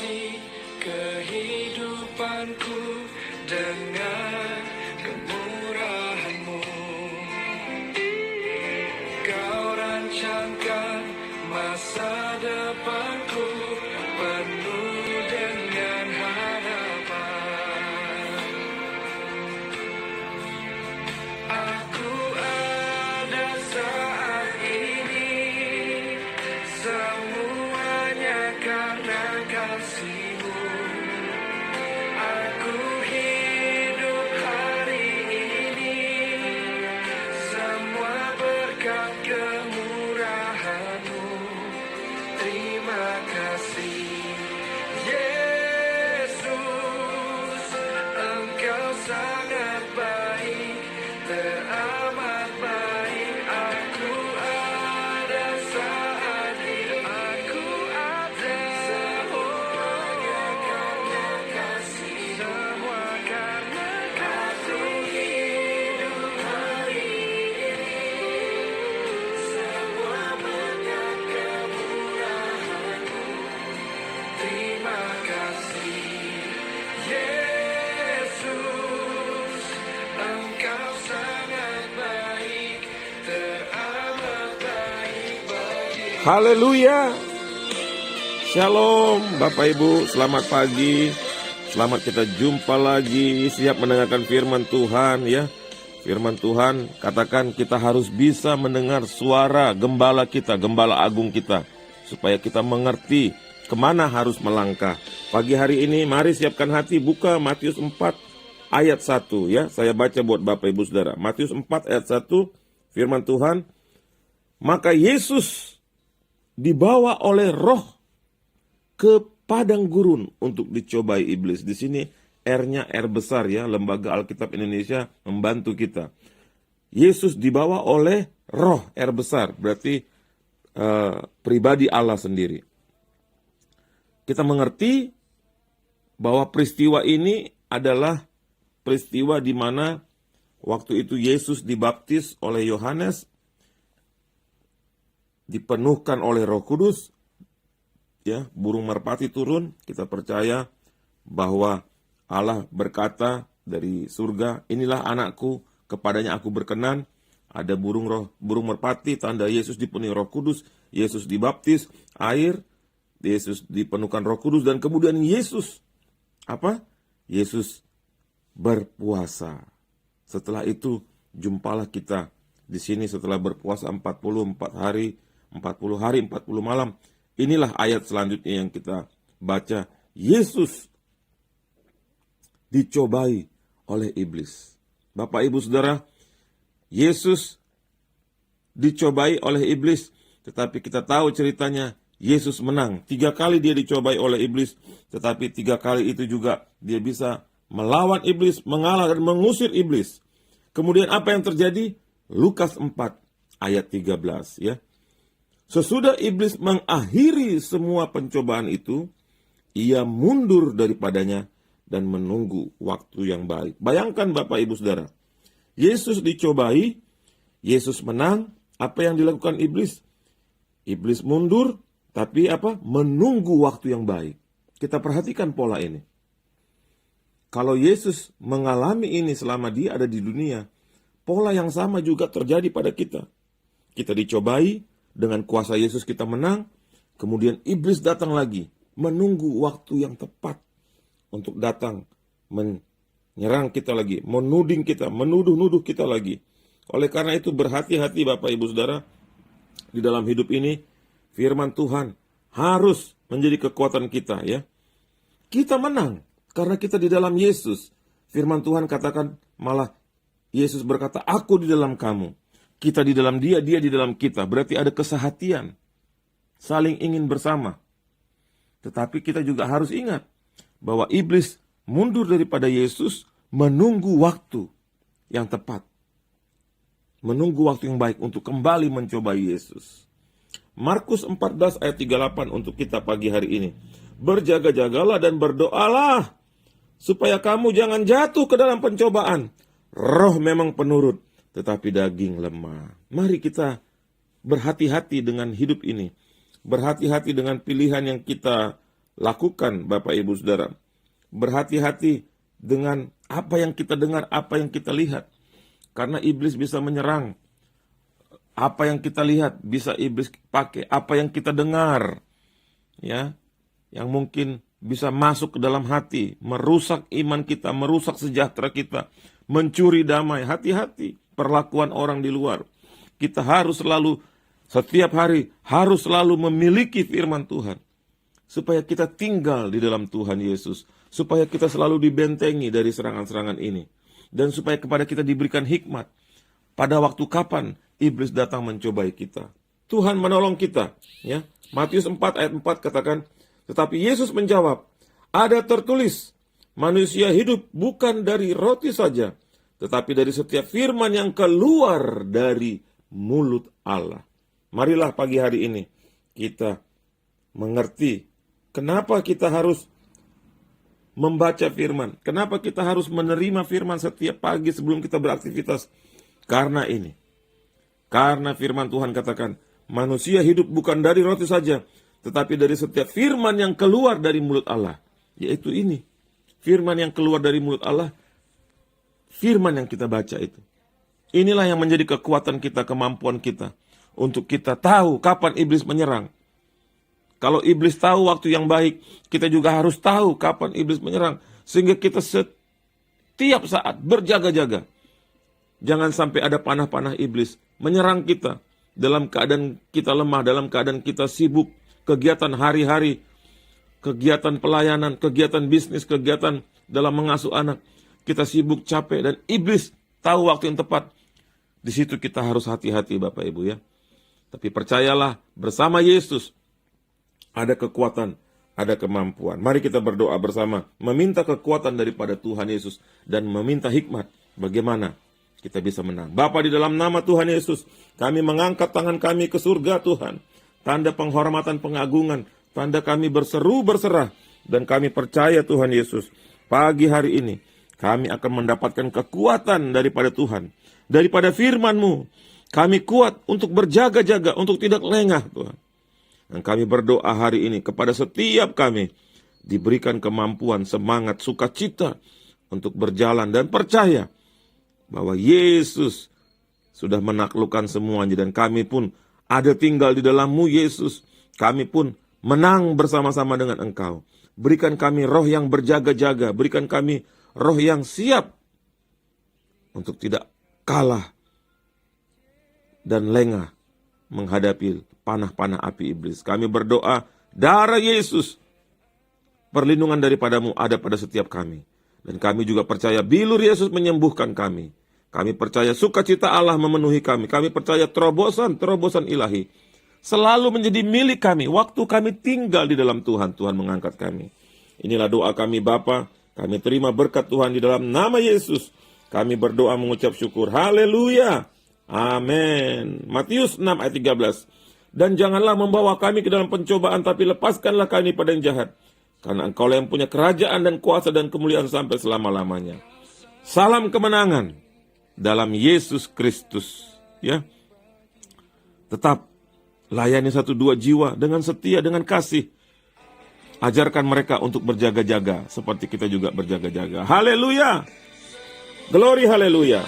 isi kehidupanku dengan kemurahan-Mu. Kau rancangkan masa depanku penuh dengan harapan. Aku ada saat ini, semuanya karena kasih-Mu. Aku hidup hari ini, semua berkat kemurahan-Mu. Terima kasih, Yesus, Engkau sangat baik, teramat baik. Aku ada saat ini, aku ada semuanya karena kasih, semua karena kasih. Hidup hari ini, semua berkat kemurahan-Mu. Terima kasih, Yesus, Engkau sangat baik, teramat baik bagi. Haleluya. Shalom Bapak Ibu, selamat pagi. Selamat kita jumpa lagi, siap mendengarkan firman Tuhan ya. Firman Tuhan katakan kita harus bisa mendengar suara gembala kita, gembala agung kita, supaya kita mengerti kemana harus melangkah. Pagi hari ini mari siapkan hati, buka Matius 4 ayat 1 ya. Saya baca buat Bapak Ibu Saudara. Matius 4 ayat 1, firman Tuhan. Maka Yesus dibawa oleh Roh ke padang gurun untuk dicobai iblis. Di sini R-nya R besar ya, Lembaga Alkitab Indonesia membantu kita. Yesus dibawa oleh Roh, R besar, berarti pribadi Allah sendiri. Kita mengerti bahwa peristiwa ini adalah peristiwa di mana waktu itu Yesus dibaptis oleh Yohanes, dipenuhkan oleh Roh Kudus, ya, burung merpati turun. Kita percaya bahwa Allah berkata dari surga, inilah anakku, kepadanya aku berkenan. Ada burung merpati, tanda Yesus dipenuhi Roh Kudus. Yesus dibaptis air, Yesus dipenuhkan Roh Kudus, dan kemudian Yesus Yesus berpuasa. Setelah itu jumpalah kita di sini setelah berpuasa 44 hari, 40 malam. Inilah ayat selanjutnya yang kita baca. Yesus dicobai oleh iblis. Bapak Ibu Saudara, Yesus dicobai oleh iblis, tetapi kita tahu ceritanya, Yesus menang. 3 kali dia dicobai oleh iblis, tetapi 3 kali itu juga dia bisa melawan iblis, mengalah dan mengusir iblis. Kemudian apa yang terjadi? Lukas 4 ayat 13 ya. Sesudah iblis mengakhiri semua pencobaan itu, ia mundur daripadanya dan menunggu waktu yang baik. Bayangkan Bapak Ibu Saudara, Yesus dicobai, Yesus menang. Apa yang dilakukan iblis? Iblis mundur, tapi menunggu waktu yang baik. Kita perhatikan pola ini. Kalau Yesus mengalami ini selama dia ada di dunia, pola yang sama juga terjadi pada kita. Kita dicobai, dengan kuasa Yesus kita menang, kemudian iblis datang lagi, menunggu waktu yang tepat untuk datang menyerang kita lagi, menuding kita, menuduh-nuduh kita lagi. Oleh karena itu berhati-hati Bapak Ibu Saudara, di dalam hidup ini firman Tuhan harus menjadi kekuatan kita ya. Kita menang karena kita di dalam Yesus. Firman Tuhan katakan malah Yesus berkata, aku di dalam kamu. Kita di dalam dia, dia di dalam kita. Berarti ada kesehatian. Saling ingin bersama. Tetapi kita juga harus ingat bahwa iblis mundur daripada Yesus, menunggu waktu yang tepat. Menunggu waktu yang baik untuk kembali mencobai Yesus. Markus 14 ayat 38 untuk kita pagi hari ini. Berjaga-jagalah dan berdoalah supaya kamu jangan jatuh ke dalam pencobaan. Roh memang penurut, tetapi daging lemah. Mari kita berhati-hati dengan hidup ini. Berhati-hati dengan pilihan yang kita lakukan, Bapak Ibu Saudara. Berhati-hati dengan apa yang kita dengar, apa yang kita lihat. Karena iblis bisa menyerang. Apa yang kita lihat bisa iblis pakai. Apa yang kita dengar, ya, yang mungkin bisa masuk ke dalam hati, merusak iman kita, merusak sejahtera kita, mencuri damai. Hati-hati perlakuan orang di luar. Kita harus selalu, setiap hari, harus selalu memiliki firman Tuhan. Supaya kita tinggal di dalam Tuhan Yesus. Supaya kita selalu dibentengi dari serangan-serangan ini. Dan supaya kepada kita diberikan hikmat. Pada waktu kapan iblis datang mencobai kita. Tuhan menolong kita. Ya. Matius 4 ayat 4 katakan, tetapi Yesus menjawab, ada tertulis, manusia hidup bukan dari roti saja, tetapi dari setiap firman yang keluar dari mulut Allah. Marilah pagi hari ini kita mengerti kenapa kita harus membaca firman. Kenapa kita harus menerima firman setiap pagi sebelum kita beraktivitas? Karena ini. Karena firman Tuhan katakan, manusia hidup bukan dari roti saja, tetapi dari setiap firman yang keluar dari mulut Allah. Yaitu ini. Firman yang keluar dari mulut Allah, firman yang kita baca itu. Inilah yang menjadi kekuatan kita, kemampuan kita. Untuk kita tahu kapan iblis menyerang. Kalau iblis tahu waktu yang baik, kita juga harus tahu kapan iblis menyerang. Sehingga kita setiap saat berjaga-jaga. Jangan sampai ada panah-panah iblis menyerang kita. Dalam keadaan kita lemah, dalam keadaan kita sibuk. Kegiatan hari-hari, kegiatan pelayanan, kegiatan bisnis, kegiatan dalam mengasuh anak. Kita sibuk, capek, dan iblis tahu waktu yang tepat. Di situ kita harus hati-hati Bapak Ibu ya. Tapi percayalah, bersama Yesus ada kekuatan, ada kemampuan. Mari kita berdoa bersama, meminta kekuatan daripada Tuhan Yesus dan meminta hikmat bagaimana kita bisa menang. Bapa, di dalam nama Tuhan Yesus, kami mengangkat tangan kami ke surga Tuhan. Tanda penghormatan, pengagungan, tanda kami berseru berserah, dan kami percaya Tuhan Yesus, pagi hari ini kami akan mendapatkan kekuatan daripada Tuhan, daripada firman-Mu. Kami kuat untuk berjaga-jaga, untuk tidak lengah Tuhan. Dan kami berdoa hari ini kepada setiap kami, diberikan kemampuan, semangat, sukacita untuk berjalan dan percaya bahwa Yesus sudah menaklukkan semuanya, dan kami pun ada tinggal di dalam-Mu Yesus. Kami pun menang bersama-sama dengan Engkau. Berikan kami roh yang berjaga-jaga, berikan kami roh yang siap untuk tidak kalah dan lengah menghadapi panah-panah api iblis. Kami berdoa, darah Yesus, perlindungan daripada-Mu ada pada setiap kami. Dan kami juga percaya bilur Yesus menyembuhkan kami. Kami percaya sukacita Allah memenuhi kami. Kami percaya terobosan ilahi selalu menjadi milik kami. Waktu kami tinggal di dalam Tuhan, Tuhan mengangkat kami. Inilah doa kami Bapa. Kami terima berkat Tuhan di dalam nama Yesus. Kami berdoa mengucap syukur. Haleluya. Amin. Matius 6 ayat 13. Dan janganlah membawa kami ke dalam pencobaan, tapi lepaskanlah kami pada yang jahat. Karena Engkau yang punya kerajaan dan kuasa dan kemuliaan sampai selama-lamanya. Salam kemenangan dalam Yesus Kristus. Ya. Tetap layani 1-2 jiwa dengan setia, dengan kasih. Ajarkan mereka untuk berjaga-jaga seperti kita juga berjaga-jaga. Haleluya. Glory haleluya.